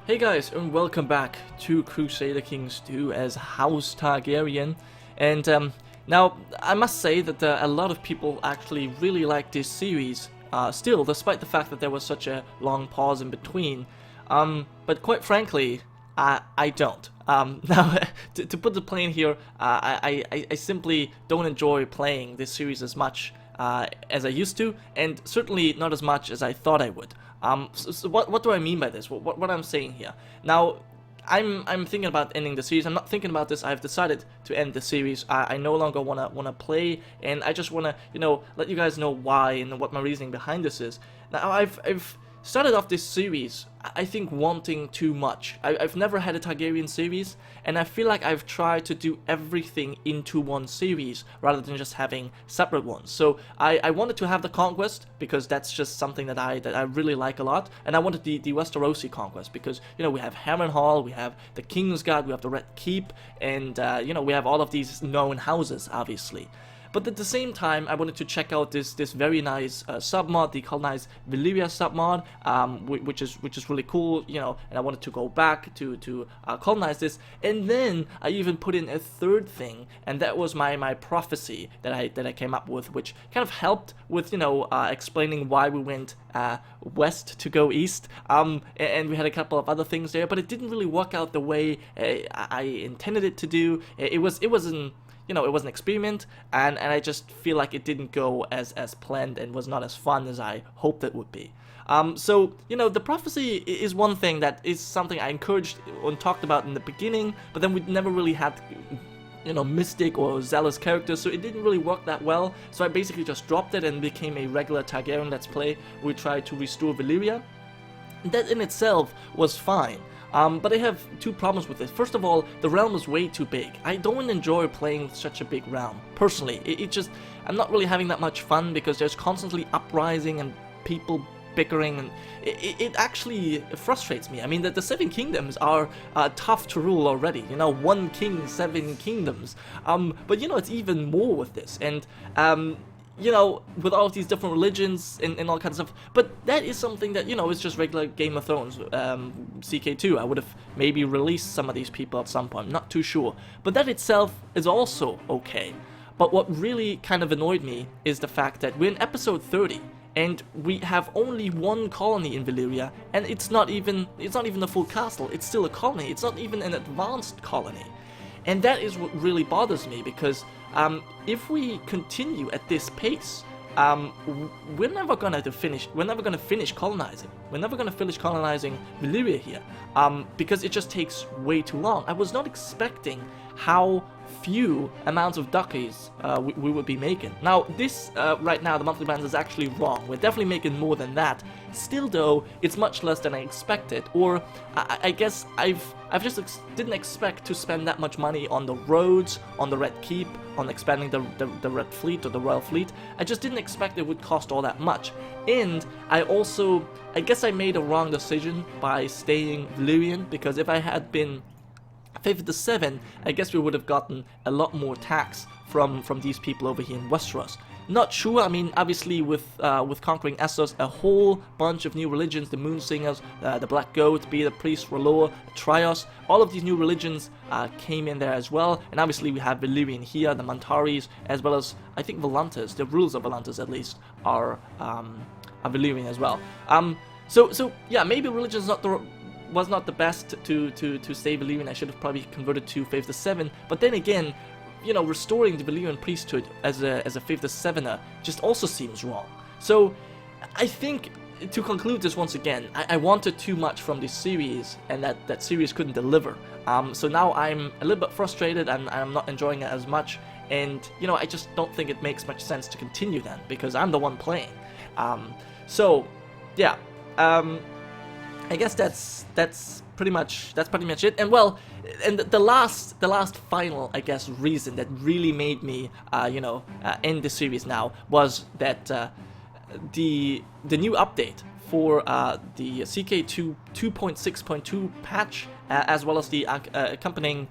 Hey guys, and welcome back to Crusader Kings 2 as House Targaryen. And now, I must say that a lot of people actually really like this series still, despite the fact that there was such a long pause in between. But quite frankly, I don't. Now, to put the plain here, I simply don't enjoy playing this series as much as I used to, and certainly not as much as I thought I would. So what do I mean by this? What I'm saying here? Now, I'm thinking about ending the series. I'm not thinking about this. I've decided to end the series. I no longer wanna play, and I just wanna let you guys know why and what my reasoning behind this is. Now, I've started off this series, I think, wanting too much. I've never had a Targaryen series, and I feel like I've tried to do everything into one series rather than just having separate ones. So I wanted to have the Conquest because that's just something that I really like a lot, and I wanted the Westerosi Conquest because we have Harrenhal, we have the Kingsguard, we have the Red Keep, and we have all of these known houses, obviously. But at the same time, I wanted to check out this very nice submod, the Colonize Valyria submod, which is really cool, and I wanted to go back to colonize this. And then I even put in a third thing, and that was my prophecy that I came up with, which kind of helped with explaining why we went west to go east. And we had a couple of other things there, but it didn't really work out the way I intended it to do. It was an experiment, and I just feel like it didn't go as planned and was not as fun as I hoped it would be. So, the prophecy is one thing that is something I encouraged and talked about in the beginning, but then we never really had, mystic or zealous characters, so it didn't really work that well. So I basically just dropped it and became a regular Targaryen Let's Play. We tried to restore Valyria. That in itself was fine. But I have two problems with this. First of all, the realm is way too big. I don't enjoy playing such a big realm, personally. I'm not really having that much fun because there's constantly uprising and people bickering, and it actually frustrates me. I mean, the Seven Kingdoms are tough to rule already. One king, 7 kingdoms. But it's even more with this, and with all of these different religions and all kinds of stuff. But that is something that, is just regular Game of Thrones. CK2, I would have maybe released some of these people at some point, not too sure. But that itself is also okay. But what really kind of annoyed me is the fact that we're in episode 30, and we have only one colony in Valyria, and it's not even a full castle, it's still a colony, it's not even an advanced colony. And that is what really bothers me, because if we continue at this pace, we're never gonna finish colonizing. We're never gonna finish colonizing Valyria here, because it just takes way too long. I was not expecting how few amounts of ducats we would be making. Now, this right now, the monthly balance is actually wrong. We're definitely making more than that. Still, though, it's much less than I expected. Or I guess I've just didn't expect to spend that much money on the roads, on the Red Keep, on expanding the Red Fleet or the Royal Fleet. I just didn't expect it would cost all that much. And I guess I made a wrong decision by staying Valyrian, because if I had been favored to 7, I guess we would have gotten a lot more tax from these people over here in Westeros. Not sure. I mean, obviously with conquering Essos, a whole bunch of new religions, the Moonsingers, the Black Goat, Be the Priest, R'hllor, Trios, all of these new religions came in there as well. And obviously we have Valyrian here, the Mantaris, as well as, I think, Volantis, the rulers of Volantis at least, are Valyrian as well. So yeah, maybe religion was not the best to stay Valyrian. I should have probably converted to Faith the 7, but then again, restoring the Valyrian priesthood as a Faith the 7er just also seems wrong. So I think, to conclude this once again, I wanted too much from this series, and that series couldn't deliver. So now I'm a little bit frustrated, and I'm not enjoying it as much, and I just don't think it makes much sense to continue then, because I'm the one playing. So yeah. I guess that's pretty much it. And well, and the last final, I guess, reason that really made me end the series now was that the new update for the CK2 2.6.2 patch, as well as the accompanying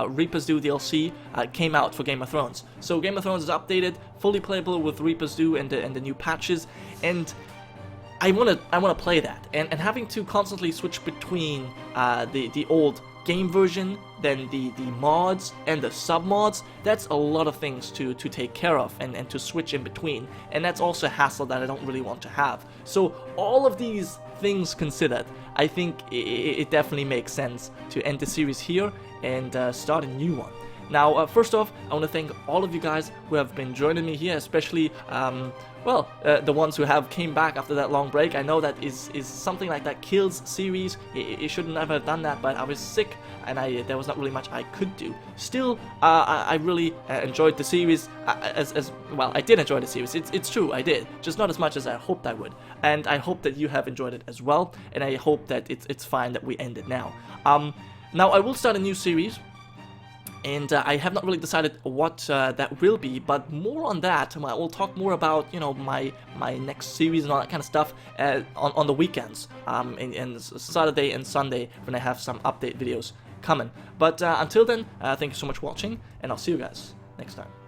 Reaper's Due DLC, came out for Game of Thrones. So Game of Thrones is updated, fully playable with Reaper's Due and the new patches, and I wanna play that, and having to constantly switch between the old game version, then the mods and the sub mods, that's a lot of things to take care of and to switch in between, and that's also a hassle that I don't really want to have. So all of these things considered, I think it definitely makes sense to end the series here and start a new one. Now, first off, I want to thank all of you guys who have been joining me here, especially, well, the ones who have came back after that long break. I know that is something like that kills series. It should never have done that, but I was sick, and there was not really much I could do. Still, I really enjoyed the series, as well, I did enjoy the series. It's true, I did, just not as much as I hoped I would. And I hope that you have enjoyed it as well, and I hope that it's fine that we end it now. Now, I will start a new series, and I have not really decided what that will be, but more on that. We'll talk more about, you know, my next series and all that kind of stuff on the weekends, and Saturday and Sunday when I have some update videos coming. But until then, thank you so much for watching, and I'll see you guys next time.